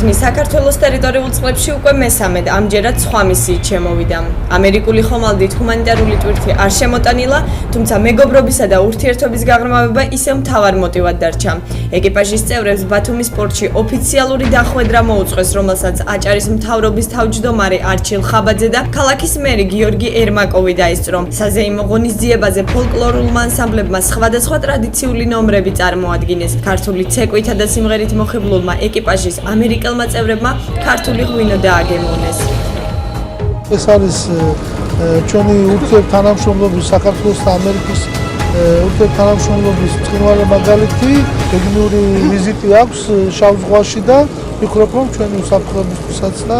თვითნის საქართველოს ტერიტორიულ წყლებში უკვე მესამედ, ამჯერად სხვა მისიით შემოვიდა. ამერიკული ხომალდით ჰუმანიტარული ტვირთი არ შემოტანილა, თუმცა მეგობრობისა და ურთიერთობის გაღრმავება ისევ მთავარ მოტივად დარჩა. ეკიპაჟის წევრებს ბათუმის პორტში ოფიციალური დახვედრა მოუწყვეს, რომელსაც აჭარის მთავრობის თავმჯდომარე არჩილ ხაბაძე და ქალაქის მერი გიორგი ერმაკოვი დაესწრო. საზეიმო ღონისძიებაზე ფოლკლორულმა ანსამბლებმა სხვადასხვა ტრადიციული ნომრები წარმოადგინეს. ქართული ცეკვითა და სიმღერით მოხიბლულმა ეკიპაჟის ამერიკელმა წევრებმა ქართული ღვინო დააგემოვნეს. ეს არის ჩვენი ურთიერთთანამშრომლობის საქართველოს და ამერიკის ურთიერთთანამშრომლობის ბრწყინვალე მაგალითი. გეგმიური ვიზიტი აქვს შავ ზღვაში და ვფიქრობ, რომ ჩვენი უსაფრთხოებისთვისაც და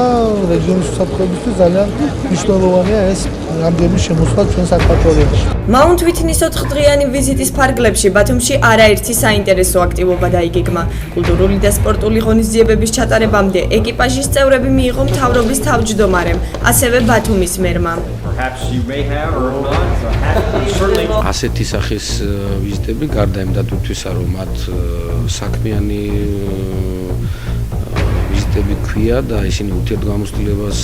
რეგიონის უსაფრთხოებისთვის ძალიან მნიშვნელოვანია ეს რამდენი შემოსვლა ჩვენ საქართველოში. მაუნთ ვიტნის 4დღიანი ვიზიტის ფარგლებში ბათუმში არაერთი საინტერესო აქტივობა დაიგეგმა. კულტურული და სპორტული ღონისძიებების ჩატარებამდე ეკიპაჟის წევრები მიიღო მთავრობის თავმჯდომარემ, ასევე ბათუმის მერმა. ასეთი სახის ვიზიტები გარდა იმ დატვირთვისა, რომ მათ საქმიანი ვიზიტები ქვია და ისინი ურთიერთგამოცდილებას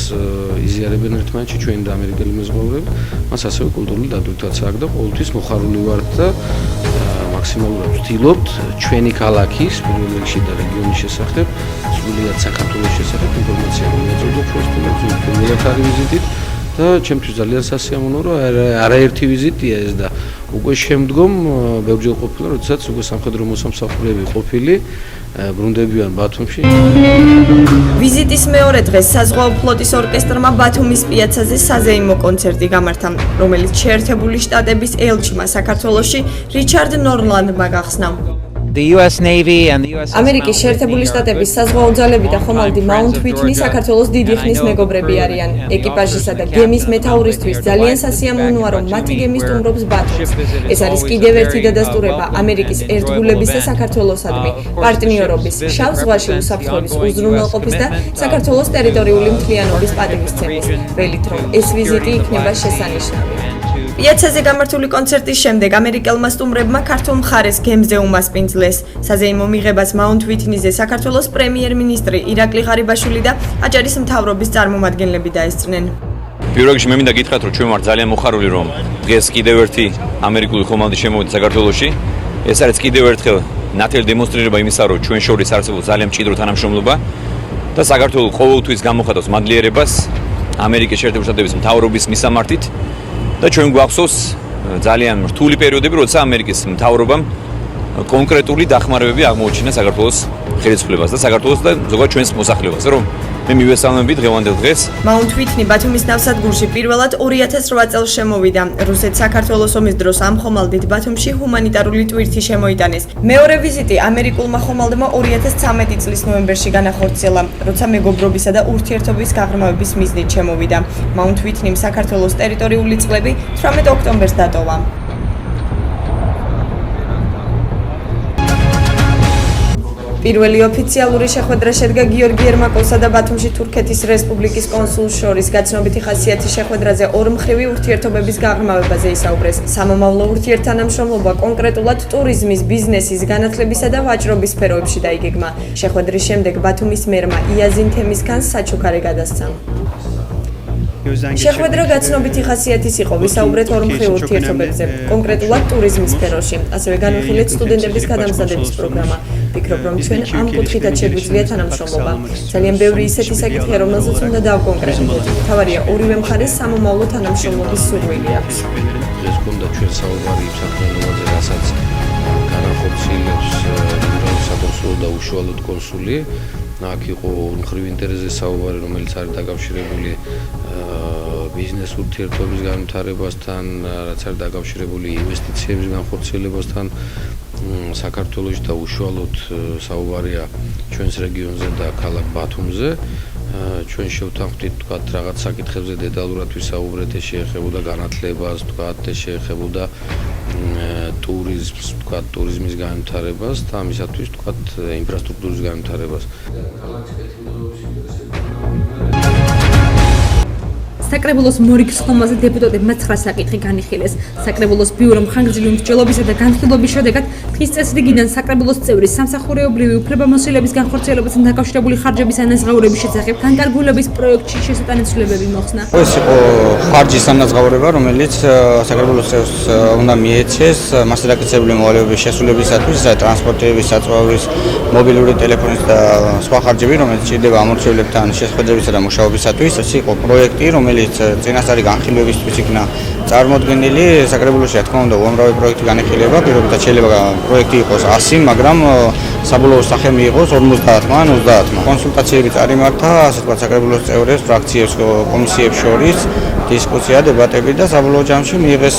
იზიარებენ ერთმანეთში ჩვენი და ამერიკელი მეზღვაურები, მას ასევე კულტურული დატვირთვაც აქვს და ყოველთვის მოხარული ვართ და მაქსიმალურად ვცდილობთ ჩვენი ქალაქის პირველ რიგში და რეგიონის შესახებ, სრულიად საქართველოს შესახებ ინფორმაცია მივაწოდოთ ჩვენს ტელევიზიურ პირველი ვიზიტით და ჩემთვის ძალიან სასიამოვნო, რომ არაერთი ვიზიტია ეს და უკვე შემდგომ ბევრჯერ ყოფილა, როდესაც უკვე სამხედრო მოსამსახურეები ყოფილი ბრუნდებიან ბათუმში. ვიზიტის მეორე დღეს საზღვაო ფლოტის ორკესტრმა ბათუმის პიაცაზე საზეიმო კონცერტი გამართა, რომელიც შეერთებული შტატების ელჩმა საქართველოში რიჩარდ ნორლანდმა გახსნა. ამერიკის შეერთებული შტატების საზღვაო ძალები და ხომალდი მაუნთ ვიტნი საქართველოს დიდი ხნის მეგობრები არიან. ეკიპაჟისა და გემის მეთაურისთვის ძალიან სასიამოვნოა, რომ მათი გემი სტუმრობს ბათუმს. ეს არის კიდევ ერთი დადასტურება ამერიკის ერთგულების და საქართველოსადმი პარტნიორობის, შავ ზღვაში უსაფრთხოების უზრუნველყოფის და საქართველოს ტერიტორიული მთლიანობის პატივისცემის. ველით, რომ ეს ვიზიტი იქნება შესანიშნავი. პიაცაზე გამართული კონცერტის შემდეგ ამერიკელმა სტუმრებმა ქართულ მხარეს გემზე უმასპინძლეს. საზეიმო მიღებას მაუნთ ვიტნიზე საქართველოს პრემიერ-მინისტრი ირაკლი ღარიბაშვილი და აჭარის მთავრობის წარმომადგენლები დაესწრნენ. პირველ რიგში მე მინდა გითხრათ, რომ ჩვენ ვართ ძალიან მოხარული, რომ დღეს კიდევ ერთი ამერიკული ხომალდი შემოვიდა საქართველოში. ეს არის კიდევ ერთხელ ნათელი დემონსტრირება იმისა, რომ ჩვენ შორის არსებობს ძალიან მჭიდრო თანამშრომლობა და საქართველო ყოველთვის გამოხატავს მადლიერებას ამერიკის შეერთებული შტატების მთავრობის მისამართით. და ჩვენ გვახსოვს ძალიან რთული პერიოდები, როცა ამერიკის მთავრობამ კონკრეტული დახმარებები აღმოუჩინა საქართველოს ხელისუფლებას და საქართველოს და ზოგადად ჩვენს მოსახლეობას, რომ მე მივესალმები დღევანდელ დღეს. მაუნთ ვიტნი ბათუმის ნავსადგურში პირველად 2008 წელს შემოვიდა. რუსეთ-საქართველოს ომის დროს ამ ხომალდით ბათუმში ჰუმანიტარული ტვირთი შემოიტანეს. მეორე ვიზიტი ამერიკულმა ხომალდმა 2013 წლის ნოემბერში განახორციელა, როცა მეგობრობისა და ურთიერთობის გაღრმავების მიზნით შემოვიდა. მაუნთ ვიტნიმ საქართველოს ტერიტორიული წყლები 18 ოქტომბერს დატოვა. პირველი ოფიციალური შეხვედრა შედგა გიორგი ერმაკოვსა და ბათუმში თურქეთის რესპუბლიკის კონსულს შორის. გაცნობიტი ხასიათის შეხვედრაზე ორმხრივი ურთიერთობების გაღრმავებაზე ისაუბრეს. სამომავლო ურთიერთთანამშრომლობა კონკრეტულად ტურიზმის, ბიზნესის, განათლებისა და ვაჭრობის სფეროებში დაიგეგმა. შეხვედრის შემდეგ ბათუმის მერმა იაზინ თემისქანს საჩუქარი გადასცა. შეხვედრა გაცნობიტი ხასიათის იყო, ვისაუბრეთ ორმხრივ ურთიერთობებზე, კონკრეტულად ტურიზმის სფეროში. ასევე განვიხილეთ სტუდენტების გადამზადების პროგრამა. ვფიქრობ, რომ ჩვენ ამ კუთხითაც შეგვიძლია თანამშრომლობა. ძალიან ბევრი ისეთი საკითხია, რომელზეც უნდა დავკონკრეტებდეთ. თავარია ორივე მხარეს სამომავლო თანამშრომლობის სურვილი აქვს. დღეს გქონდა ჩვენ საუბარი იმ საქმიანობაზე, რასაც განახორციელებს საკონსულო და უშუალოდ კონსული. აქ იყო ორმხრივ ინტერესზე საუბარი, რომელიც არის დაკავშირებული ბიზნეს ურთიერთობის განვითარებასთან, რაც არის დაკავშირებული ინვესტიციების განხორციელებასთან საქართველოში და უშუალოდ საუბარია ჩვენს რეგიონზე და ქალაქ ბათუმზე. ჩვენ შევთანხმდით თქვათ რაღაც საკითხებზე დეტალურად ვისაუბრეთ, ეს შეეხებოდა განათლებას, თქვათ ეს შეეხებოდა ტურიზმს, თქვათ ტურიზმის განვითარებას და ამისათვის თქვათ ინფრასტრუქტურის განვითარებას. საკრებულოს მორიგ ხომაზე დეპუტატებმა 9 საკითხი განიხილეს. საკრებულოს ბიურომ ხანგრძლივი მსჯელობისა და განხილვების შედეგად დღის წესრიგიდან საკრებულოს წევრი სამსახურეობრივი უფლებამოსილების განხორციელებასთან დაკავშირებული ხარჯების ანაზღაურების შესახებ განკარგულების პროექტში შესატანად ცვლილებები მოხსნა. ეს იყო ხარჯის ანაზღაურება, რომელიც საკრებულოს წევრს უნდა მიეცეს მასზე დაკავშირებული მოვალეობის შესრულებისათვის, ტრანსპორტირების, საწვავის, მობილური ტელეფონის და სხვა ხარჯები, რომელიც ჭირდება ამორჩევლებთან შესაძლებისა და მუშაობისათვის. ეს იყო პროექტი, რომელიც წინასწარი განხილვებისთვის იქნა წარმოდგენილი. საკრებულოში, რა თქმა უნდა, უამრავი პროექტი განიხილება, პირობითად შეიძლება პროექტი იყოს 100, მაგრამ საბოლოო სახე მიიღოს 50-მ ან 30-მ. კონსულტაციები წარიმართა, ასე ვთქვათ, საკრებულოს წევრებს, ფრაქციებს, კომისიებს შორის დისკუსია, დებატები და საბოლოო ჯამში მიიღეს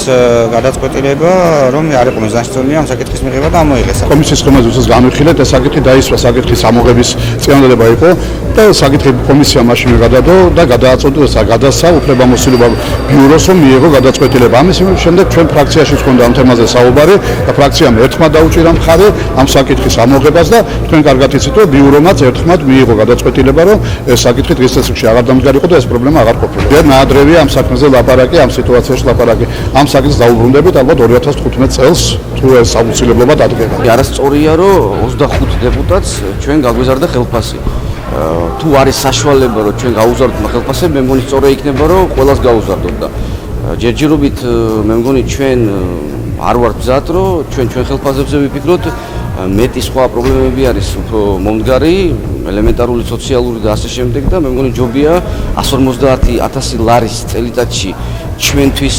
გადაწყვეტილება, რომ არ იყო მიზანშეწონილი ამ საკითხის მიღება და ამოიღეს. კომისიის ხომაზე უცეს განვიხილეთ, ეს საკითხი დაისვა, საკითხის ამოღების წინადადება იყო და საკითხი კომისია მაშინ გადადო და გადააწყვეტა გადასცა უფლებამოსილება ბიუროს, რომ მიიღო გადაწყვეტილება. ამის შემდეგ ჩვენ ფრაქციაში გვქონდა ამ თემაზე საუბარი და ფრაქციამ ერთმანეთს დაუჭირა მხარე ამ საკითხის ამოღებას და თქვენ კარგად იცით, რომ ბიურომაც ერთმანეთს მიიღო გადაწყვეტილება, რომ ეს საკითხი დღის წესრიგში აღარ დამდგარიყო და ეს პრობლემა აღარ ყოფილა. ნაადრევია ამ საქმეზე ლაპარაკი, ამ სიტუაციაში ლაპარაკი. ამ საკითხს დაუბრუნდებით ალბათ 2015 წელს თუ ეს აუცილებლობა დადგება. არასწორია, რომ 25 დეპუტატს ჩვენ გაგვიზარდა ხელფასი. თუ არის საშუალება, რომ ჩვენ გაუზარდოთ ხელფასი, მე მგონი სწორი იქნება, რომ ყველას გაუზარდოთ და ჯერჯერობით მე მგონი ჩვენ არ ვართ მზად, რომ ჩვენ ხელფასებზე ვიფიქროთ. მეტი სხვა პრობლემები არის უფრო მომდგარი, ელემენტარული სოციალური და ასე შემდეგ და მე მგონი ჯობია 150,000 ლარის წელიწადში ჩვენთვის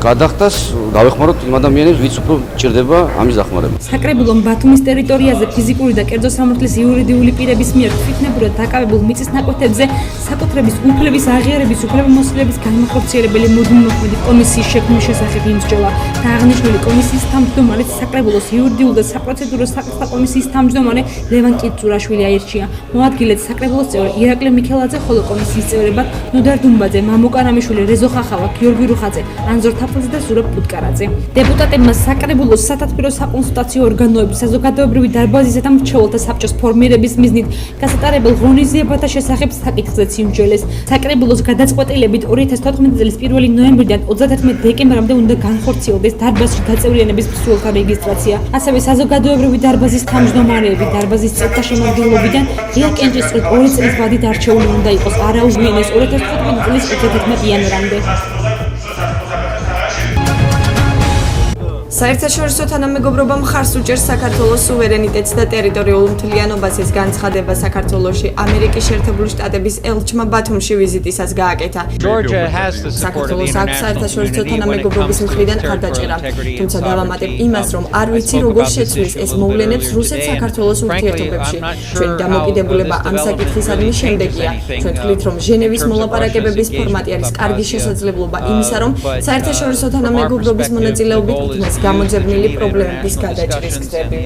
გადახდას დავეხმაროთ იმ ადამიანებს, ვინც უფრო ჭირდება ამის დახმარება. საკრებულომ ბათუმის ტერიტორიაზე ფიზიკური და კერძო სამართლის იურიდიული პირების მიერ თვითნებურად დაკავებულ მიწის ნაკვეთებზე საკუთრების უფლების აღიარების უფლებამოსილების განმახორციელებელი მუდმივმოქმედი კომისიის შექმნის შესახებ იმსჯელა და აღნიშნული კომისიის თავმჯდომარეს საკრებულოს იურიდიულ და საპროცედურო საკითხთა კომისიის თავმჯდომარე ლევან კიწურაშვილი აირჩია. მოადგილეთ საკრებულოს წევრი ირაკლი მიქელაძე, ხოლო კომისიის წევრებად ნუდარ დუმბაძე, მამო კარამიშვილი, რეზო ხახავა, გიორგი რუხაძე, ანზორ და ზურაბ პუტკარაძე. დეპუტატებმა საკრებულოს სათათბირო საკონსულტაციო ორგანოების საზოგადოებრივი დარბაზისა და მრჩეველთა საბჭოს ფორმირების მიზნით გასატარებელ ღონისძიებათა შესახებ საკითხზეც იმსჯელეს. საკრებულოს გადაწყვეტილებით 2014 წლის 1 ნოემბრიდან 31 დეკემბრამდე უნდა განხორციელდეს დარბაზში გაწევრიანების მსურველთა რეგისტრაცია. ასევე საზოგადოებრივი დარბაზის თავმჯდომარეები დარბაზის წევრთა შემადგენლობიდან ღია კენჭისყრით 2 წლის ვადით არჩეული უნდა იყოს, არა უგვიანეს 2015 წლის 31 იანვრამდე. საერთაშორისო თანამეგობრობა მხარს უჭერს საქართველოს სუვერენიტეტს და ტერიტორიულ მთლიანობაზე. განცხადება საქართველოში ამერიკის შეერთებული შტატების ელჩმა ბათუმში ვიზიტისას გააკეთა. საქართველოს აქვს საერთაშორისო თანამეგობრობის მხრიდან მხარდაჭერა, თუმცა დავამატებ იმას, რომ არ ვიცი როგორ შეცვლის ეს მოვლენებს რუსეთ-საქართველოს ურთიერთობებში. ჩვენი დამოკიდებულება ამ საკითხისადმი შემდეგია. ჩვენ თვლით, რომ ჟენევის მოლაპარაკებების ფორმატი არის კარგი შესაძლებლობა იმისა, რომ საერთაშორისო თანამეგობრობის მონაწილეობით იქნას გამოძებნილი პრობლემების გადაჭრის გზები.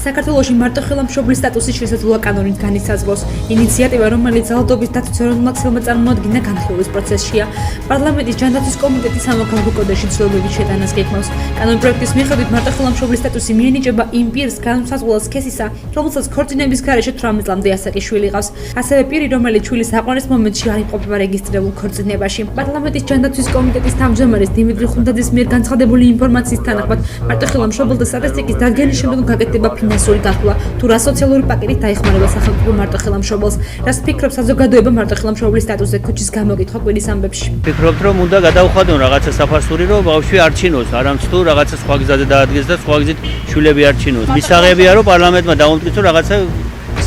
საქართველოში მარტოხელა მშობლის სტატუსის შესაძლოა კანონით განისაზღვროს. ინიციატივა, რომელიც ძალადობის დაცვის ეროვნულად ხელმა წარმოადგინა განხილვის პროცესშია. პარლამენტის ჯანდაცვის კომიტეტის სამოქალაქო კოდექსში ცვლილებების შეტანას გეგმავს. კანონპროექტის მიხედვით მარტოხელა მშობლის სტატუსი მიენიჭება იმ პირს განსაზღვრულ სქესისა, რომელსაც ქორწინების გარეშე 18 წლამდე ასაკი შვილი ყავს. ასევე პირი, რომელიც შვილის აყვანის მომენტში არ იმყოფება რეგისტრირებულ ქორწინებაში. პარლამენტის ჯანდაცვის კომიტეტის თავმჯდომარის დიმიტრი ხუნდაძის მიერ განცხადებული ინფორმაციის თანახმად, მარტოხელა მშობელთა სტატისტიკის დადგენის შემდგომ გაკეთდება ფინანსური გათვლა, თუ რა სოციალური პაკეტით დაეხმარება სახელმწიფო მარტოხელა მშობელს. რას ფიქრობს საზოგადოება მარტოხელა მშობლის სტატუსზე ქუჩის გამოკითხვა კვირის ამბებში? ფიქრობთ, რომ უნდა გადავხადონ რაღაცა საფასური, რომ ბავშვი არ ჩინოს, არამც თუ რაღაცა სხვა გზაზე დაადგეს და სხვა გზით შვილები არ ჩინოს. მისაღებია, რომ პარლამენტმა დაუმტკიცო რაღაცა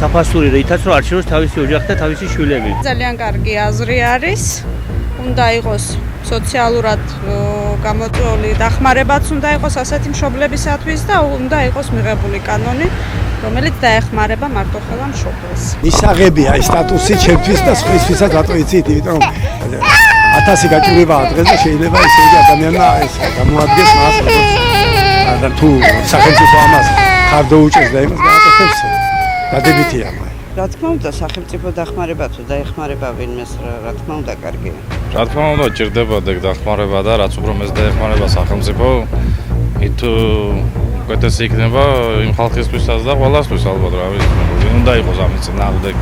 საფასური, რითაც რომ არ ჩინოს თავისი ოჯახი და თავისი შვილები. ძალიან კარგი აზრი არის. უნდა იყოს სოციალურად გამოწვეული დახმარებაც უნდა იყოს ასეთი მშობლებისათვის და უნდა იყოს მიღებული კანონი, რომელიც დაეხმარება მარტოხელა მშობელს. მისაღებია ეს სტატუსი ჩემთვის და სხვისთვისაც რატო იცით, იმიტომ 1000 გაჭირვებაა დღეს და შეიძლება ესე იგი ადამიანმა ეს გამოადგეს მას, და თუ სახელმწიფო ამას ხარდო უჭერს და იმას გააკეთებს, დადებითია. რა თქმა უნდა, სახელმწიფო დახმარება თუ დაეხმარება ვინმეს, რა თქმა უნდა, კარგია. რა თქმა უნდა, ჭირდება დახმარება და რაც უფრო მეც დაეხმარება სახელმწიფო, მით უკეთესი იქნება იმ ხალხისთვისაც და ყველასთვის ალბათ, რა ვიცი, უნდა იყოს ამის წინააღმდეგ.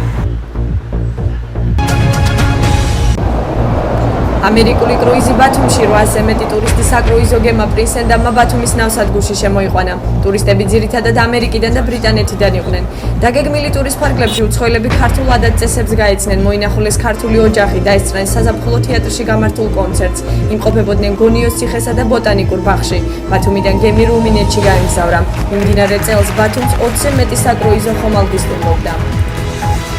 ამერიკული კრუიზი ბათუმში 800-ზე მეტი ტურისტი საკრუიზო გემა პრინს ენდ ამმა ბათუმის ნავსადგურში შემოიყვანა. ტურისტები ძირითადად ამერიკიდან და ბრიტანეთიდან იყვნენ. დაგეგმილი ტურის ფარგლებში უცხოელები ქართულ ადათ-წესებს გაეცნენ, მოინახულეს ქართული ოჯახი, დაესწრნენ საზაფხულო თეატრში გამართულ კონცერტს, იმყოფებოდნენ გონიოს ციხესა და ბოტანიკურ ბაღში. ბათუმიდან გემი რუმინეთში გაემგზავრა. მიმდინარე წელს ბათუმს 20-ზე მეტი საკრუიზო ხომალდი სტუმრობდა.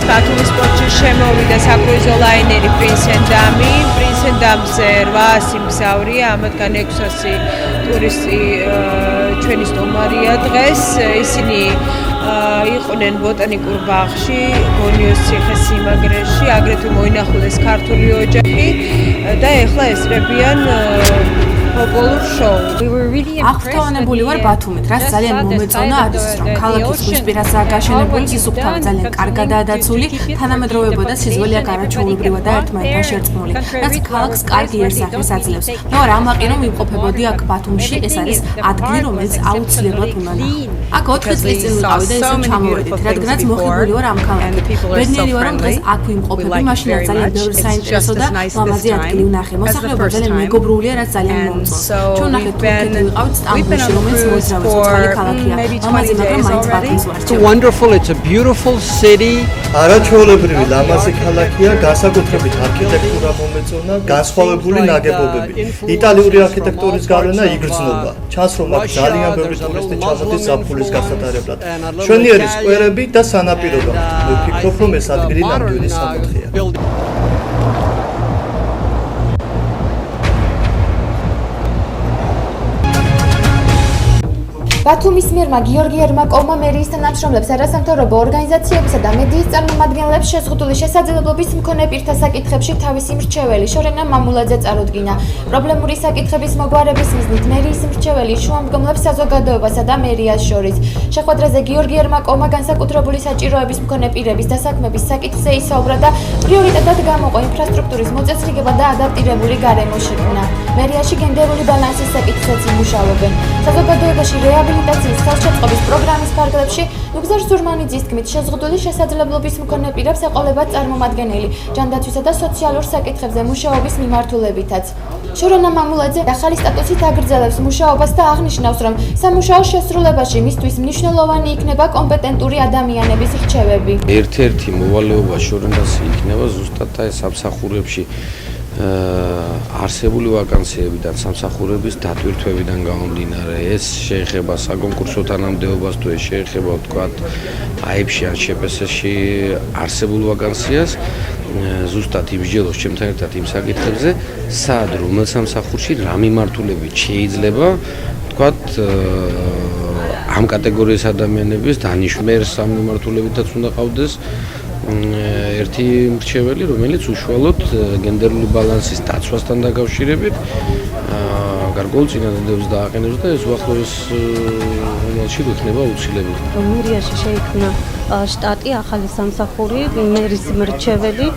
ბათუმის პორტში შემოვიდა საკრუიზო ლაინერი პრინს ენდ ამი. პრინს ენდ ამზე 800 მგზავრია, ამათგან 600 ტურისტი ჩვენი სტუმარია დღეს. ისინი იყვნენ ბოტანიკურ ბაღში, გონიოს ციხეს სიმაგრეში, აგრეთვე მოინახულეს ქართული ოჯახი და ეხლა ესწრებიან პოპულურ შოუ. აღფრთოვანებული ვარ ბათუმით, რაც ძალიან მომეწონა არის ის, რომ ქალაქის ზღვისპირასაა გაშენებული, სისუფთავე ძალიან კარგადაა დაცული, თანამედროვეობა და სიძველე აქ არაჩვეულებრივადაა ერთმანეთთან შერწყმული, რაც ქალაქს კარგი იერსახეს აძლევს. მე ვარ ამაყი, რომ იმყოფებოდი აქ ბათუმში, ეს არის ადგილი, რომელიც აუცილებლად უნდა ნახო. აქ 4 წლის წინ ვიყავი და ისევ ჩამოვედით, რადგანაც მოხიბლული ვარ ამ ქალაქით. ბედნიერი ვარ, რომ დღეს აქ ვიმყოფები, მაშინ ძალიან ბევრი საინტერესო და ლამაზი ადგილი ვნახე. მოსახლეობა ძალიან მეგობრულია, რაც ძალიან მომწონს. ჩვენ ნახეთ თურქეთი ვიყავით სტამბოლში, რომელიც მოძრავი ცოცხალი ქალაქია. ლამაზი, მაგრამ მაინც ბათუმს ვარჩევ. Wonderful, it's a beautiful city. არაჩვეულებრივი ლამაზი ქალაქია, განსაკუთრებით არქიტექტურა მომეწონა, განსხვავებული ნაგებობები. იტალიური არქიტექტურის გავლენა იგრძნობა. ჩანს, რომ აქ ძალიან ბევრი ტურისტი ჩამოდის ზაფხულის გასატარებლად. მშვენიერი სკვერები და სანაპიროა. ვფიქრობ, რომ ეს ადგილი ნამდვილი სამოთხეა. ბათუმის მერმა გიორგი ერმაკოვმა მერიის თანამშრომლებს, არასამთავრობო ორგანიზაციებისა და მედიის წარმომადგენლებს შეზღუდული შესაძლებლობის მქონე პირთა საკითხებში თავისი მრჩეველი შორენა მამულაძე წარუდგინა. პრობლემური საკითხების მოგვარების მიზნით მერიის მრჩეველი შუამდგომლებს საზოგადოებასა და მერიას შორის. შეხვედრაზე გიორგი ერმაკოვმა განსაკუთრებული საჭიროების მქონე პირების დასაქმების საკითხზე ისაუბრა და პრიორიტეტად გამოყო ინფრასტრუქტურის მოწესრიგება და ადაპტირებული გარემო შექმნა. მერიაში გენდერული ბალანსის საკითხზეც იმუშავებენ. საზოგადოებაში რეაბილიტაციის ხელშეწყობის პროგრამის ფარგლებში ნუგზარ სურმანიძის თქმით, შეზღუდული შესაძლებლობის მქონე პირებს ეყოლებათ წარმომადგენელი ჯანდაცვისა და სოციალურ საკითხებზე მუშაობის მიმართულებითაც. შორენა მამულაძე ახალი სტატუსით აგრძელებს მუშაობას და აღნიშნავს, რომ სამუშაო შესრულებაში მისთვის მნიშვნელოვანი იქნება კომპეტენტური ადამიანების რჩევები. ერთ-ერთი მოვალეობა შორენას იქნება ზუსტად ეს სამსახურებში არსებული ვაკანსიებიდან, სამსახურების დატვირთვებიდან გამომდინარე, ეს შეეხება საკონკურსო თანამდებობას თუ ეს შეეხება ვთქვათ აიფში ან შეპესში არსებულ ვაკანსიას, ზუსტად იმსჯელოს ჩემთან ერთად იმ საკითხებზე, სად რომელ სამსახურში რა მიმართულებით შეიძლება ვთქვათ ამ კატეგორიის ადამიანების დანიშვნის ამ მიმართულებითაც უნდა ყავდეს ერთი მრჩეველი, რომელიც უშუალოდ გენდერული ბალანსის დაცვასთან დაკავშირებით გარკვეულ წინადადებას დააყენებს და ეს უახლოეს მომავალში იქნება აუცილებელი. მერიაში შეიქმნა შტატი, ახალი სამსახური, მერის მრჩეველი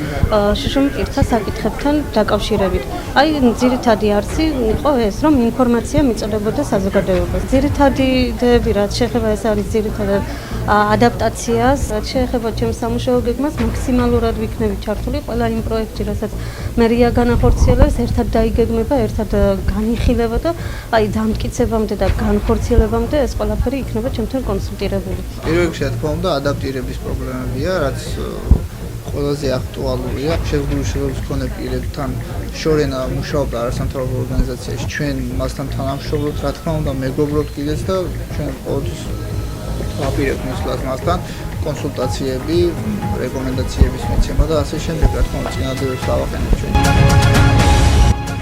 შიშუმ პირთა საკითხებთან დაკავშირებით. აი, ძირითადი არსი იყო ეს, რომ ინფორმაცია მიწოდებოდა საზოგადოებას. ძირითადი იდეები, რაც შეეხება, ეს არის ძირითადად ადაპტაციას, რაც შეეხება ჩემს სამუშაო გეგმას, მაქსიმალურად ვიქნები ჩართული ყველა იმ პროექტში, რასაც მერია განახორციელებს, ერთად დაიგეგმება, ერთად განიხილება და აი დამტკიცებამდე და განხორციელებამდე ეს ყველაფერი იქნება ჩემთან კონსულტირებული. პირველ რიგში, რა თქმა უნდა, ადაპტირების პრობლემებია, რაც ყველაზე აქტუალურია. შეზღუდული შესაძლებლობის მქონე პირებთან შორენა მუშაობდა არასამთავრობო ორგანიზაციაში. ჩვენ მასთან თანამშრომლობთ, რა თქმა უნდა, მეგობრობთ კიდეც და ჩვენ ყოველთვის ვაპირებთ მისვლას მასთან კონსულტაციები, რეკომენდაციების მიცემა და ასე შემდეგ, რა თქმა უნდა, წინადადებას ავახენებთ ჩვენ.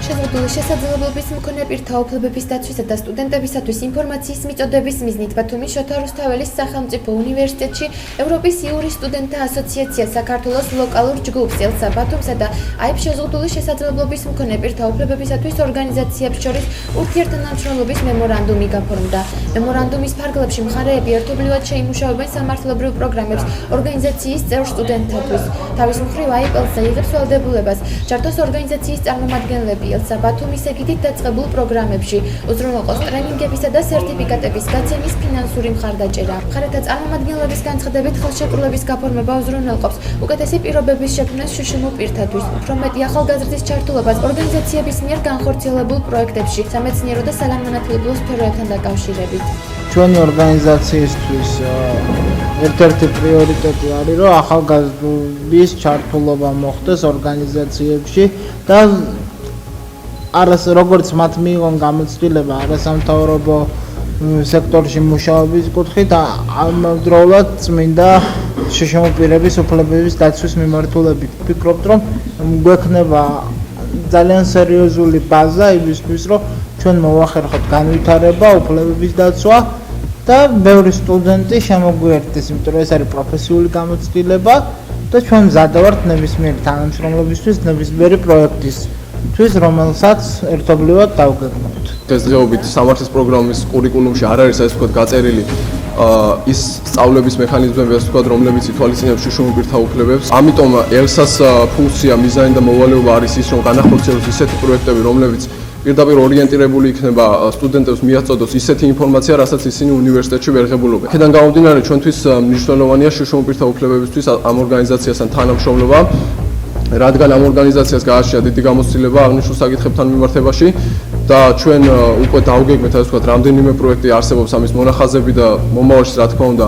შეზღუდული შესაძლებლობის მქონე პირთა უფლებების დაცვისა და სტუდენტებისათვის ინფორმაციის მიწოდების მიზნით ბათუმის შოთა რუსთაველის სახელმწიფო უნივერსიტეტში ევროპის იურის სტუდენტთა ასოციაცია საქართველოს ლოკალურ ჯგუფს ელსა ბათუმსა და აიფ შეზღუდული შესაძლებლობის მქონე პირთა უფლებებისათვის ორგანიზაციებს შორის ურთიერთთანამშრომლობის მემორანდუმი გაფორმდა. მემორანდუმის ფარგლებში მხარეები ერთობლივად შეიმუშავებენ სამართლებრივ პროგრამებს ორგანიზაციის წევრ სტუდენტთათვის. თავის მხრივ აიფ ელსა იღებს ვალდებულებას ჯართოს ორგანიზაციის წარმომადგენლები ელსა ბათუმის ეგიდით დაწყებულ პროგრამებში, უზრუნველყოს ტრენინგებისა და სერტიფიკატების გაცემის ფინანსური მხარდაჭერა. მხარეთა წარმომადგენლების განცხადებით ხელშეკრულების გაფორმება უზრუნველყოფს უკეთესი პირობების შექმნას შშმ პირთათვის, უფრო მეტი ახალგაზრდის ჩართულობას ორგანიზაციების მიერ განხორციელებულ პროექტებში, სამეცნიერო და საგანმანათლებლო სფეროებთან დაკავშირებით. ჩვენი ორგანიზაციისთვის ერთ-ერთი პრიორიტეტი არის, რომ ახალგაზრდების ჩართულობა მოხდეს ორგანიზაციებში და როგორც მათ მიიღონ გამოცდილება არასამთავრობო სექტორში მუშაობის კუთხით, ამავდროულად წმინდა შშმ პირების უფლებების დაცვის მიმართულებით. ვფიქრობთ, რომ გვექნება ძალიან სერიოზული ბაზა იმისთვის, რომ ჩვენ მოვახერხოთ განვითარება, უფლებების დაცვა და ბევრი სტუდენტი შემოგვიერთდეს, იმიტომ რომ ეს არის პროფესიული გამოცდილება და ჩვენ მზად ვართ ნებისმიერი თანამშრომლობისთვის, ნებისმიერი პროექტისთვის, რომელსაც ერთობლივად დავგეგმავთ. დღესდღეობით სამართლის პროგრამის კურიკულუმში არ არის ასე ვთქვათ გაწერილი ის სწავლების მექანიზმები, ასე ვთქვათ, რომლებიც ითვალისწინებს შშმ პირთა უფლებებს. ამიტომ ელსას ფუნქცია, მიზანი და მოვალეობა არის ის, რომ განახორციელოს ისეთი პროექტები, რომლებიც პირდაპირ ორიენტირებული იქნება სტუდენტებს მიაწოდოს ისეთი ინფორმაცია, რასაც ისინი უნივერსიტეტში ვერ ღებულობენ. აქედან გამომდინარე, ჩვენთვის მნიშვნელოვანია შშმ პირთა უფლებებისთვის ამ ორგანიზაციასთან თანამშრომლობა, რადგან ამ ორგანიზაციას გააჩნია დიდი გამოცდილება აღნიშნულ საკითხებთან მიმართებაში და ჩვენ უკვე დავგეგმეთ, ასე ვთქვათ, რამდენიმე პროექტი არსებობს ამის მონახაზები და მომავალში, რა თქმა უნდა,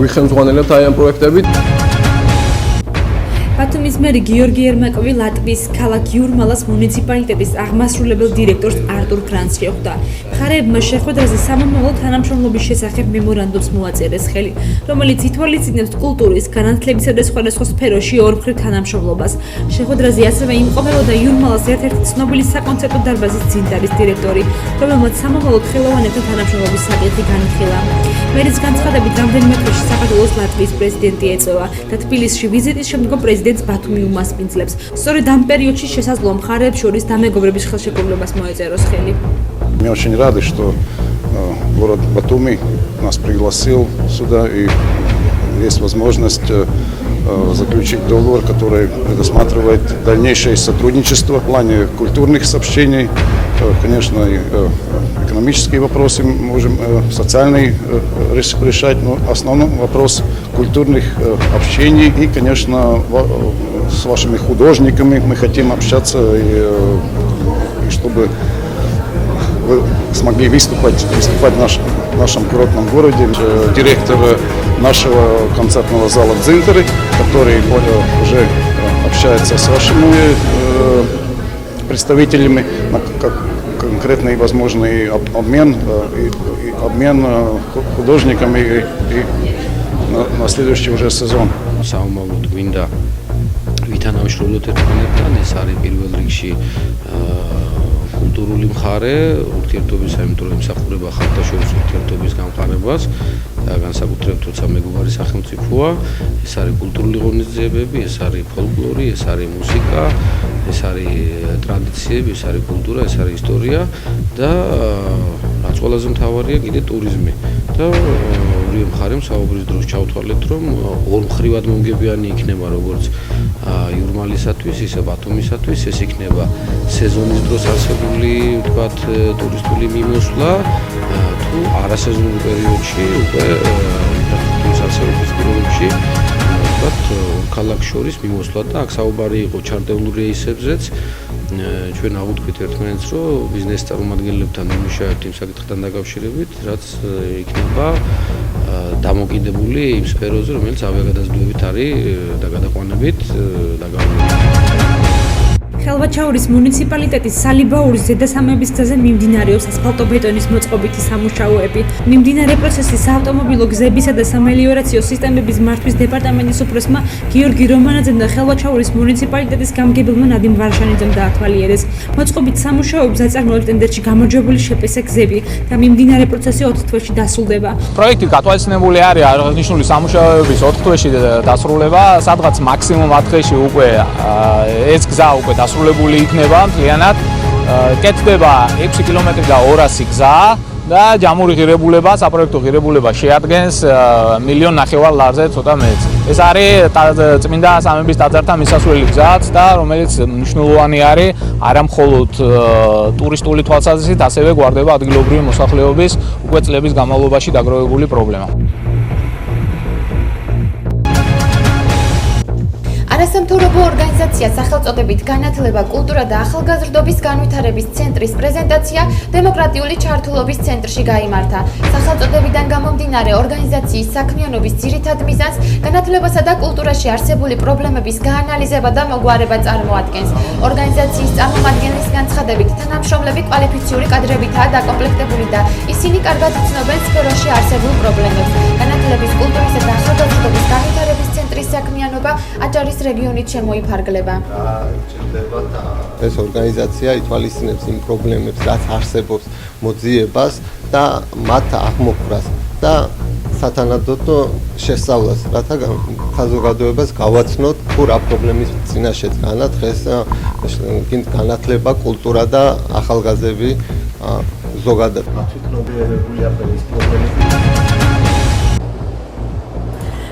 ვიხელმძღვანელებთ აი ამ პროექტებით. ბათუმის მერი გიორგი ერმაკოვი ლატვიის ქალაქ იურმალას მუნიციპალიტეტის აღმასრულებელ დირექტორს არტურ კრანცს შეხვდა. მხარეებმა შეხვედრაზე სამომავლო თანამშრომლობის შესახებ მემორანდუმს მოაწერეს ხელი, რომელიც ითვალისწინებს კულტურის, განათლებისა და სხვადასხვა სფეროში ორმხრივ თანამშრომლობას. შეხვედრაზე ასევე იმყოფებოდა იურმალას ერთ-ერთი ცნობილი საკონცერტო დარბაზის ძინდარის დირექტორი, რომელმაც სამომავლო ხელოვანებთან თანამშრომლობის საკითხი განიხილა. მერის განცხადებით, რამდენიმე დღეში საქართველოს ლატვიის პრეზიდენტი ეწევა და თბილისში ვიზიტის შემდგომ პრეზიდენტს ბათუმი უმასპინძლებს. Სწორედ ამ периодში შესაძლოა მხარეებს შორის დამეგობრების ხელშეკრულებას მოეწეროს ხელი. Мы очень рады, что город Батуми нас пригласил сюда и есть возможность заключить договор, который предусматривает дальнейшее сотрудничество в плане культурных сообщений, конечно, и экономические вопросы можем социальные решать, но основной вопрос культурных общений и, конечно, с вашими художниками мы хотим общаться и чтобы вы смогли выступать в нашем курортном городе. Директор нашего концертного зала «Дзинтеры», который уже общается с вашими представителями на конкретный возможный обмен художниками и на следующий уже сезон. Საომავლოდ გვინდა ვითანამშრომლოთ ერთმანეთთან, ეს არის პირველ რიგში კულტურული მხარე, ურთიერთობის, იმიტომ რომ ემსახურება ხალხთა ურთიერთობის გამყარებას და განსაკუთრებით როცა მეგობარი სახელმწიფოა, ეს არის კულტურული ღონისძიებები, ეს არის ფოლკლორი, ეს არის მუსიკა, ეს არის ტრადიციები, ეს არის კულტურა, ეს არის ისტორია და რაც ყველაზე მთავარია კიდე ტურიზმი. და ორივე მხარემ საუბრის დროს ჩავთვალეთ, რომ ორმხრივად მომგებიანი იქნება როგორც იურმალისათვის, ისე ბათუმისათვის, ეს იქნება სეზონის დროს არსებული, ვთქვათ, ტურისტული მიმოსვლა, თუ არასეზონურ პერიოდში უკვე ინფრასტრუქტურის არსებობის პირობებში, ვთქვათ, ქალაქ შორის მიმოსვლა და აქ საუბარი იყო ჩარტებულ რეისებზეც. ჩვენ აღვთქვით ერთმანეთს, რომ ბიზნეს წარმომადგენლებთან ვიმუშავებთ იმ საკითხთან დაკავშირებით, რაც იქნება დამოკიდებული იმ სფეროზე, რომელიც ავიაგადასტურებით არის და გადაყვანებით დაკავებული. ხელვაჩაურის მუნიციპალიტეტის სალიბაურის ზედასამების გზაზე მიმდინარეობს ასფალტობეტონის მოწყობითი სამუშაოები. მიმდინარე პროცესი საავტომობილო გზებისა და სამელიორაციო სისტემების მართვის დეპარტამენტის უფროსმა გიორგი რომანაძემ და ხელვაჩაურის მუნიციპალიტეტის გამგებელმა ნადიმ ვარშანიძემ დაათვალიერეს. მოწყობით სამუშაოებს აწარმოებს ტენდერში გამარჯვებული შეპესე გზები და მიმდინარე პროცესი 4 თვეში დასრულდება. პროექტი გათვალისწინებული არის აღნიშნული სამუშაოების 4 თვეში დასრულება, სადღაც მაქსიმუმ 10 დღეში უკვე ეს გზა უკვე დასრულებული იქნება მთლიანად. კეთდება 6 კილომეტრი და 200 გზა და ჯამური ღირებულება, საპროექტო ღირებულება შეადგენს 1,5 მილიონ ლარზე ცოტა მეტს. ეს არის წმინდა სამების ტაძართან მისასვლელი გზაც და რომელიც მნიშვნელოვანი არის არა მხოლოდ ტურისტული თვალსაზრისით, ასევე გვარდება ადგილობრივი მოსახლეობის უკვე წლების განმავლობაში დაგროვებული პრობლემა. არასამთავრობო ორგანიზაცია სახელწოდებით განათლება, კულტურა და ახალგაზრდობის განვითარების ცენტრის პრეზენტაცია დემოკრატიული ჩართულობის ცენტრში გაიმართა. სახელწოდებიდან გამომდინარე ორგანიზაციის საქმიანობის ძირითად მიზანს განათლებასა და კულტურაში არსებული პრობლემების გაანალიზება და მოგვარება წარმოადგენს. ორგანიზაციის წარმომადგენლის განცხადებით, თანამშრომლები კვალიფიციური კადრებითაა დაკომპლექტებული და ისინი კარგად იცნობენ სფეროში არსებულ პრობლემებს. განათლების, კულტურისა და ახალგაზრდობის განვითარების ცენტრის საქმიანობა აჭარის რეგიონით შემოიფარგლება. ეს ორგანიზაცია ითვალისწინებს იმ პრობლემებს, რაც არსებობს მოძიებას და მათ აღმოფხვრას და სათანადოდ შესწავლას, რათა საზოგადოებას გავაცნოთ, თუ რა პრობლემის წინაშეც განა დღეს განათლება, კულტურა და ახალგაზრდები ზოგადად. თვითნობიერებული აფერის პრობლემები.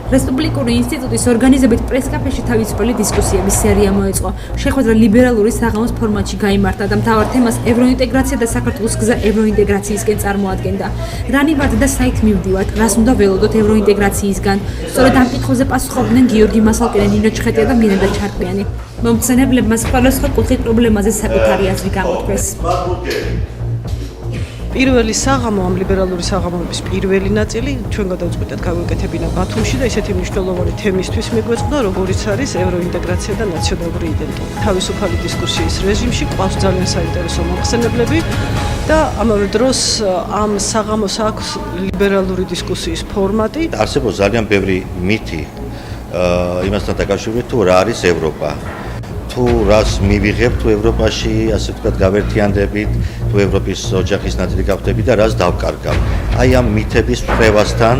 რესპუბლიკური ინსტიტუტის ორგანიზებით პრესკაფეში თავისუფალი დისკუსიების სერია მოეწყო. შეხვედრა ლიბერალური საღამოს ფორმატში გაიმართა და მთავარ თემას ევროინტეგრაცია და საქართველოს გზა ევროინტეგრაციისკენ წარმოადგენდა. რანი ვართ და საით მივდივართ, რას უნდა ველოდოთ ევროინტეგრაციისგან. სწორედ ამ კითხვებზე პასუხობდნენ გიორგი მასალკინე, ნინო ჩხეტია და მირენდა ჩარკვიანი. მომხსენებლებმა სხვადასხვა კუთხით პრობლემაზე საკუთარი აზრი გამოთქვეს. პირველი საღამო ამ ლიბერალური საღამოების პირველი ნაწილი ჩვენ გადავწყვიტეთ გავეკეთებინა ბათუმში და ესეთი მნიშვნელოვანი თემისთვის მიგვეწყდა, როგორიც არის ევროინტეგრაცია და ნაციონალური იდენტობა. თავისუფალი დისკუსიის რეჟიმში ყავს ძალიან საინტერესო მომხსენებლები და ამავე დროს ამ საღამოს აქვს ლიბერალური დისკუსიის ფორმატი. არსებობს ძალიან ბევრი მითი იმასთან დაკავშირებით, თუ რა არის ევროპა. თუ რას მივიღებთ, თუ ევროპაში, ასე ვთქვათ, გავერთიანდებით, თუ ევროპის ოჯახის ნაწილი გავხდებით და რას დავკარგავთ. აი ამ მითების წვევასთან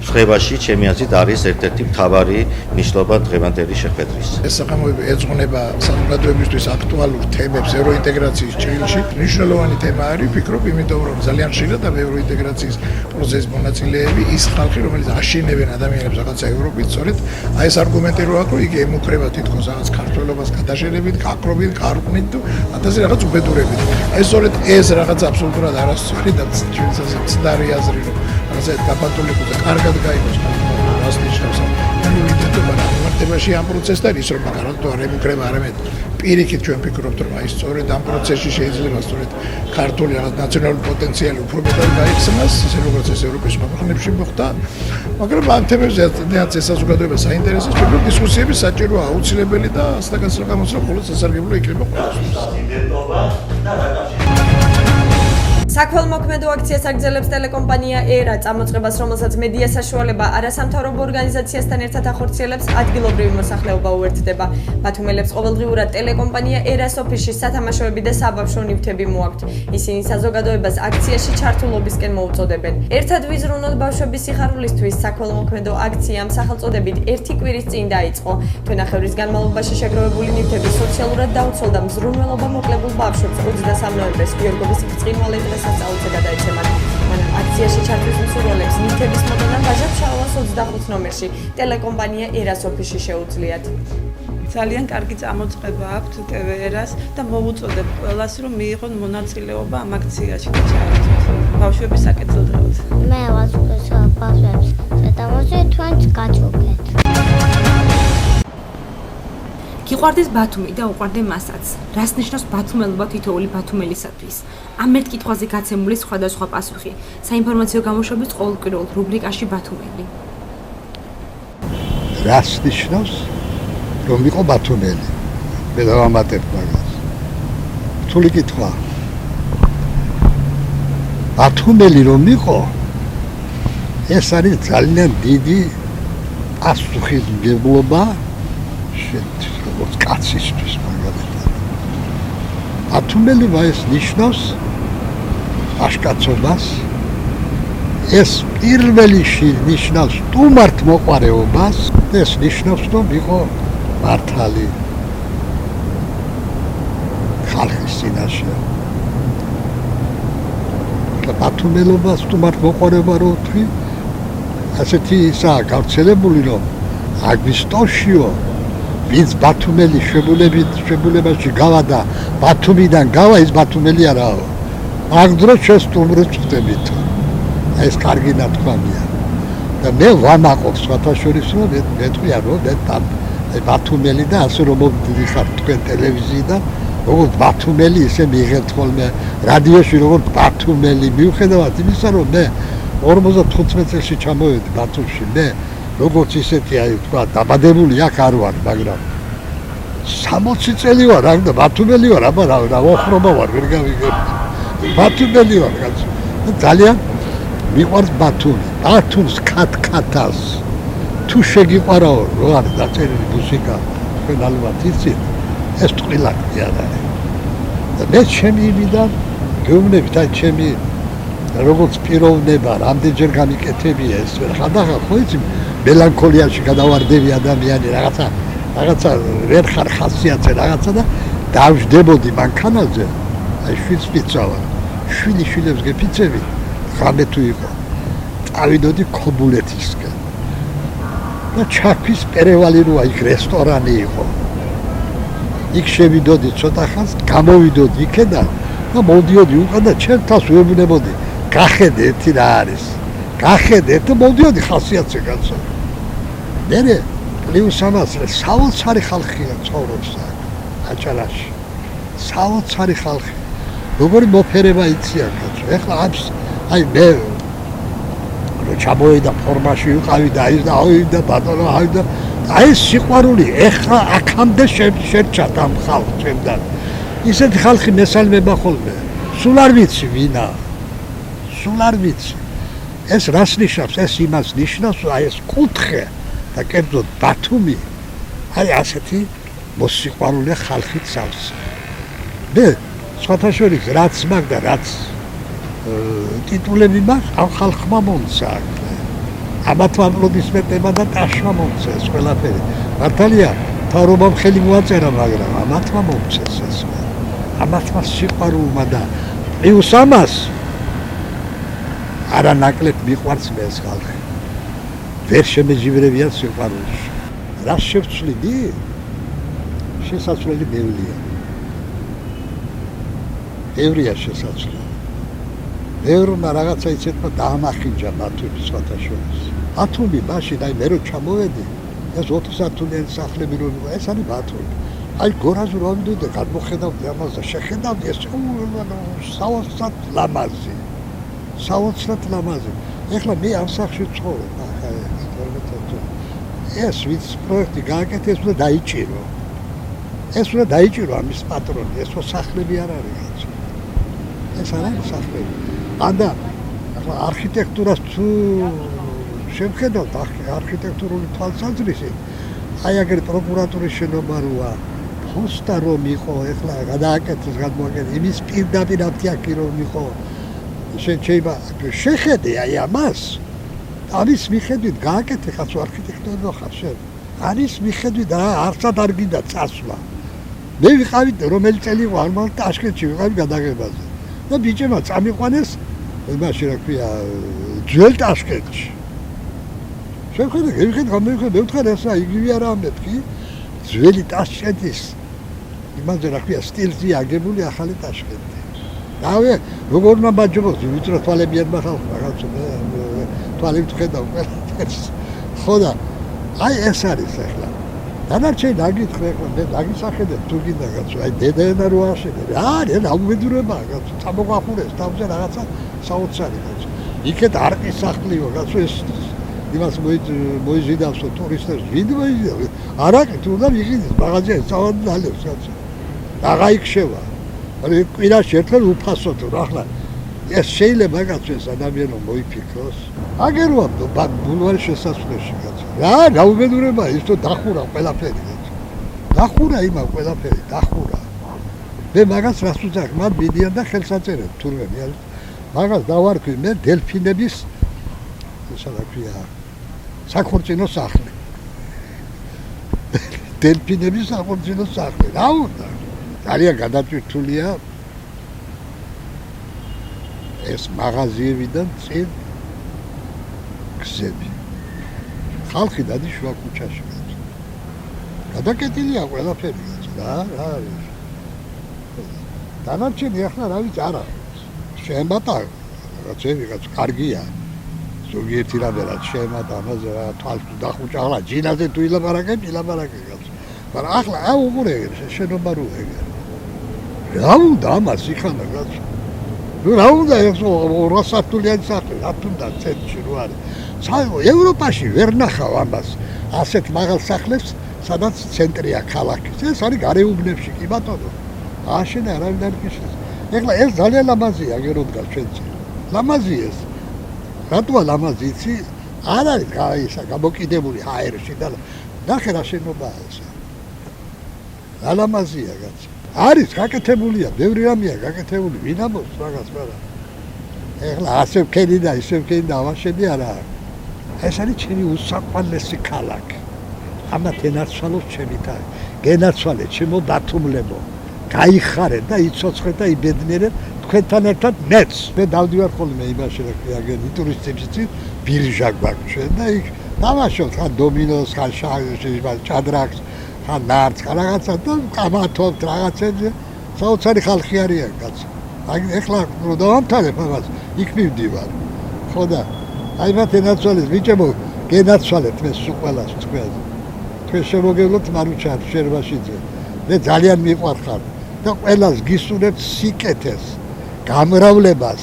წვევაში ჩემი აზრით არის ერთ-ერთი მთავარი ნიშნობა დღევანდელი შეხვედრის. ეს საღამოები ეძღვნება საზოგადოებისთვის აქტუალურ თემებს ევროინტეგრაციის ჭრილში. მნიშვნელოვანი თემა არის, ვფიქრობ, იმიტომ რომ ძალიან ხშირად ამ ევროინტეგრაციის პროცესის მონაწილეები ის ხალხი, რომელიც აშენებენ ადამიანებს რაღაცა ევროპით, სწორედ აი ეს არგუმენტი რო აქვს, იგი ემუქრება თითქოს რაღაც ქართველობას გადაშენებით, გაქრობით, გარყვნით თუ ათასი რაღაც უბედურებით. აი სწორედ ეს რაღაც აბსოლუტურად არასწორი და ჩვენს ასე ცდარი აზრი რომ რაღაცა გაბატონებულ და კარგად გაიგოს რას ნიშნავს იდენტობა მარტებაში ამ პროცესთან ის რომ გარანტო არ ემუქრება არამედ პირიქით ჩვენ ვფიქრობთ რომ აი სწორედ ამ პროცესში შეიძლება სწორედ ქართული რაღაც ნაციონალური პოტენციალი უფრო მეტად გაიხსნას ისე როგორც ეს ევროპის ქვეყნებში მოხდა მაგრამ ამ თემებზე ნეაც ეს საზოგადოება საინტერესოს ვფიქრობ დისკუსიები საჭიროა აუცილებელი და ასეთაგან გამოსვლა მხოლოდ სასარგებლო იქნება ყველასთვის საქველმოქმედო აქციას აგრძელებს ტელეკომპანია ერა, წამოწყებას, რომელსაც მედია საშუალება არასამთავრობო ორგანიზაციასთან ერთად ახორციელებს, ადგილობრივი მოსახლეობა უერთდება. ბათუმელებს ყოველდღიურად ტელეკომპანია ერას ოფისში სათამაშოები და საბავშვო ნივთები მოაქვთ. ისინი საზოგადოებას აქციაში ჩართულობისკენ მოუწოდებენ. ერთად ვიზრუნოთ ბავშვების სიხარულისთვის საქველმოქმედო აქცია ამ სახელწოდებით ერთი კვირის წინ დაიწყო. თვენახევრის განმავლობაში შეგროვებული ნივთები სოციალურად დაუცოლდა მზრუნველობა მოკლებულ ბავშვებს 23 ნოემბერს გიორგოვის ბრწყინვალე სასწაულზე გადაეცემათ. მანამ აქციაში ჩართვის მსურველებს ნივთების მოდენა ვაჟა-ფშაველას 25 ნომერში ტელეკომპანია ერას ოფისში შეუძლიათ. ძალიან კარგი წამოწყება აქვთ TV ერას და მოვუწოდებ ყველას რომ მიიღონ მონაწილეობა ამ აქციაში და ჩაერთოთ ბავშვების საკეთილდღეოდ. მე ვასწავლებ ბავშვებს ზედამოზე თქვენც გაჩუქეთ. გიყვარდეს ბათუმი და უყვარდე მასაც. რას ნიშნავს ბათუმელობა თითოეული ბათუმელისათვის? ამ ერთ კითხვაზე გაცემული სხვადასხვა პასუხი. საინფორმაციო გამოშვების ყოველკვირეულ რუბრიკაში ბათუმელი. რას ნიშნავს რომ იყო ბათუმელი? მე დავამატებ მაგას. რთული კითხვა. ბათუმელი რომ იყო, ეს არის ძალიან დიდი პასუხისმგებლობა როგორც კაცისთვის მაგალითად. ბათუმელობა ეს ნიშნავს აშკაცობას, ეს პირველი ნიშნავს სტუმართ მოყვარეობას, ეს ნიშნავს რომ იყო მართალი ხალხის წინაშე. ბათუმელობა სტუმართ მოყვარეობა რო თქვი, ასეთი ისაა გავრცელებული რომ აგვისტოშიო ვინც ბათუმელი შებულებაში გავა და ბათუმიდან გავა ის ბათუმელი არაო მაგ დროს ჩვენ სტუმრებს ვხდებით ეს კარგი ნათქვამია და მე ვამაყობ სხვათა შორის რომ მეთქვია რომ მე ბათუმელი და ასე რომ მოვიდიხარ თქვენ ტელევიზიიდან როგორც ბათუმელი ისე მიიღებთ ხოლმე რადიოში როგორც ბათუმელი მიუხედავად იმისა რომ მე 55 წელში ჩამოვედი ბათუმში მე როგორც ისეთი აი თქვა დაბადებული აქ არ ვარ მაგრამ 60 წელი ვარ აქ და ბათუმელი ვარ აბა რა ოხრობა ვარ ვერ გავიგებდი ბათუმელი ვარ კაცო ძალიან მიყვარს ბათუმი ბათუმს ქათქათას თუ შეგიყვარაო რო არის დაწერილი მუსიკა თქვენ ალბათ იცით ეს ტყილაკი არ არის და მე ჩემი იმიდან გეუბნებით აი ჩემი როგორც პიროვნება რამდენჯერ გამიკეთებია ეს ხანდახან ხო იცი მელანქოლიაში გადავარდები ადამიანი რაღაცა ვერ ხარ ხასიათზე რაღაცა და დავждებოდი მანქანაზე აი შვიდსპიცავა შვილებს გეფიცები ღამე თუ იყო წავიდოდი ქობულეთისკენ და ჩაქვის პერევალი როა იქ რესტორანი იყო იქ შევიდოდი ცოტა ხანს გამოვიდოდი იქიდან და მოდიოდი უკან და ჩემთავს ვეუბნებოდი გახედეთ რა არის გახედეთ და მოდიოდი ხასიათზე კაცო მე პლუს ამას საოცარი ხალხია ცხოვრობს აქ აჭარაში საოცარი ხალხი როგორი მოფერება იციან კაცო ეხლა აი მე რო ჩამოვიდა ფორმაში ვიყავი და ის და აი და ბატონო აი და აი სიყვარული ეხლა აქამდე შერჩათ ამ ხალხს ჩემთან ისეთი ხალხი მესალმება ხოლმე სულ არ ვიცი ვინა სულ არ ვიცი ეს რას ნიშნავს ეს იმას ნიშნავს აი ეს კუთხე და კერძოდ ბათუმი აი ასეთი მოსიყვარული ხალხი წავს მე სხვათა შორის რაც მაგ და რაც ტიტულები მაქვს ამ ხალხმა მომცა ამათმა აპლოდისმენტებმა და ტაშმა მომცა ეს ყველაფერი მართალია თავრობამ ხელი მოაწერა მაგრამ ამათმა მომცეს ეს ამათმა სიყვარულმა და პლუს ამას არანაკლებ მიყვარს მე ეს ხალხი ვერ შემეჯიბრებიან სიყვარულში რას შევცვლიდი შესაძლებელი ბევრია შესაძლებელი ბევრმა რაღაცა იცეთმა დაამახინჯა ბათუმის სხვათა შორის ბათუმი მაშინ აი მე რო ჩამოვედი ეს 4 სართულიანი სახლები რო იყო ეს არის ბათუმი აი გორაზე რო ავიდოდი გადმოხედავდი ამას და შეხედავდი ეს საოცრად ლამაზი ეხლა მე ამ სახლში ვცხოვრობ ეს ვიც პროექტი გააკეთეს და დაიჭირო ეს უნდა დაიჭირო ამის პატრონი ეს სახლები არ არის ეს არ არის სახლები ანდა არქიტექტურას თუ შევხედავთ არქიტექტურული თვალსაზრისით აი აგერ პროკურატურის შენობა როა ფოსტა რომ იყო ეხლა გადააკეთეს გადმოაკეთეს იმის პირდაპირ აფთიაქი რომ იყო შეიძლება შეხედე აი ამას ამის მიხედვით გააკეთე ხაცო არქიტექტურა ხარ შენ არის მიხედვით და არცად არ გინდა წასვლა მე ვიყავი რომელი წელი იყო არ მალ ტაშკენტში ვიყავი გადაღებაზე და ბიჭებმა წამიყვანეს იმაში რა ქვია ძველ ტაშკენტში შეხედე გეხედა მე ვთხარ ესა იგივე არა მეთქი ძველი ტაშკენტის იმაზე რა ქვია სტილზე აგებული ახალი ტაშკენტი რავი როგორ ნაბაჯობს ვიწრო თვალებიანმა ხალხმა რაღაცა თვალები ვხედავ ყველაფერს ხო და აი ეს არის ახლა დანარჩენი დაგითხრე ახლა მე დაგისახედებ თუ გინდა კაცო აი დედაენა რო აშენე რა დაუმედურება კაცო წამოგვახურეს თავზე რაღაცა საოცარი კაცო იქეთ არყის სახლიო კაცო ეს იმას მოიზიდავსო ტურისტებს ვინ მოიზიდავს არაკი თუ უნდა მიყიდეს მაღაზიაში წავადალებს კაცო რაღა იქშევა აი კვირაში ერთხელ უფასოდ ახლა ეს შეიძლება კაცო ეს ადამიანო მოიფიქროს აგეროა ბულვარის შესასვლელში კაცო რა დაუმედურება ის თუ დახურა ყველაფერი კაცო დახურა იმა ყველაფერი დახურა მე მაგას რას უძახ მათ მიდიან და ხელს აწერენ თურმები არის მაგას დავარქვი მე დელფინების ესა რა ქვია საქორწინო სახლი დელფინების საქორწინო სახლი რა უნდა ძალიან გადაწვირთულია ეს მაღაზიებიდან წინ გზები ხალხი დადიშვა ქუჩაში. გადაკეტილია ყველაფერი რა არის. დანარჩენი ახლა რა ვიცი არა. შემატა რაღაც კარგია. ზოგიერთი რამე რაც შემატა ამაზე რა თვალს თუ დახუჭა ახლა ჯინაზე თუ ილაპარაკებ გაც. მაგრამ ახლა უყურე შენობა რო ეგარ. რა უნდა ამას იხანა რაც რა უნდა ეს 200-სართულიანი სახლი რა თუნდა ცენტრში რო არის. ევროპაში ვერ ნახავ ამას ასეთ მაღალ სახლებს სადაც ცენტრია ქალაქის. ეს არის გარეუბნებში კი ბატონო. აშენ არავინ არ გიშლის. ეხლა ეს ძალიან ლამაზია გერობდა ჩვენցი. ლამაზი ეს. რატოა ლამაზი იცი? არ არის ისა გამოკიდებული ჰაერში და ნახე რა შენობაა ეს. რა ლამაზია კაც. არის გაკეთებულია, ბევრი რამეა გაკეთებული, ვინ ამბობს რაღაც, მაგრამ ეხლა ასე ვქენი და ისე ვქენი და ავაშენი არა. ეს არის ჩემი უსაყვარლესი ქალაქი. ამათ ენაცვალოს ჩემი თაი. გენაცვალე ჩემო ბათუმლებო. გაიხარე და იცოცხლე და იბედნიერებ თქვენთან ერთად მეც. მე დავდივარ ხოლმე იმაში რა ქვია გენი ტურისტებს ბირჟა გვაქვს ჩვენ და იქ დავაშოთ ხან დომინოს, ხან ჩადრაკს, ხან ნარც, რაღაცა და ყამათობთ რაღაცებზე. საოცარი ხალხი არიან კაც. აი ეხლა რო დავამთავრებ ამას, იქ მივდივარ. ხო და აი მათ ენაცვალეს ბიჭებო, გენაცვალეთ მე სულ ყველას თქვენ. თქვენ შემოგევლოთ მარუჩად შერვაშიძე. მე ძალიან მიყვარხარ და ყველას გისურვებთ სიკეთეს, გამრავლებას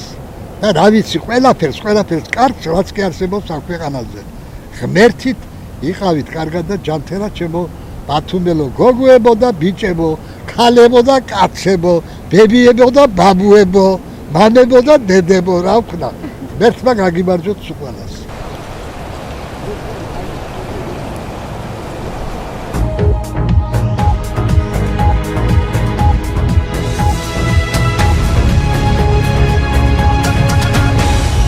და რა ვიცი, ყველაფერს კარგს რაც კი არსებობს ამ ქვეყანაზე. ღმერთით იყავით კარგად და ჯანმრთელად ჩემო ბათუმელო გოგოებო და ბიჭებო, ქალებო და კაცებო, ბებიებო და ბაბუებო, მამებო და დედებო, რა ვქნა. ღმერთმა გაგიმარჯვოთ სულ ყველას.